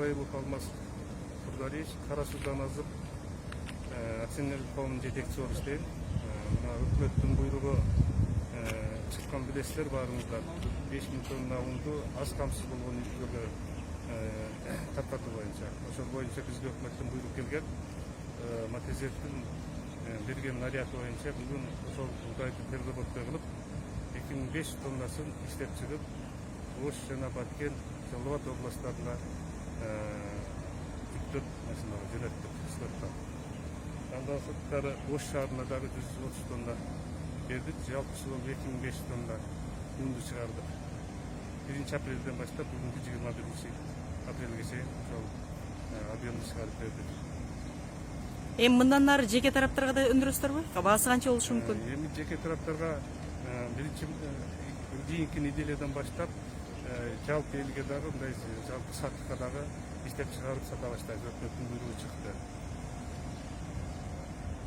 Ыбраимов Алмаз Курдалиевич Кара Судан Азып акционерлик коомунун жетекчиси болуп иштейм. Мына өкмөттүн буйругу чыккан билесиздер баарыңыздар. 5000 тонна унду аз камсыз болгон өлкөлөргө таркатуу боюнча. Ошол боюнча бизге өкмөттүн буйрук келген. Матезеттин берген наряды боюнча бүгүн ошол уудайды переработка кылып 2500 тоннасын иштеп чыгып, Ош жана Баткен, Жалал Абад областтарына жүктөп машиналарга жөнөттүк складка. Андан соң Ош шаарына дагы 130 тонна бердик. Жалпысы 2500 тонна унду чыгардык. 1 апрелден баштап бүгүнкү 21 апрелге чейин ошол объемду чыгарып бердик. Эми мындан ары жеке тараптарга да өндүрөсүздарбы? Баасы канча болушу мүмкүн? Эми жеке тараптарга биринчи кийинки неделядан баштап жалпы элге дагы мындай жалпы сатыкка дагы иштеп чыгарып сата баштайбыз. Өкмөттүн буйругу чыкты.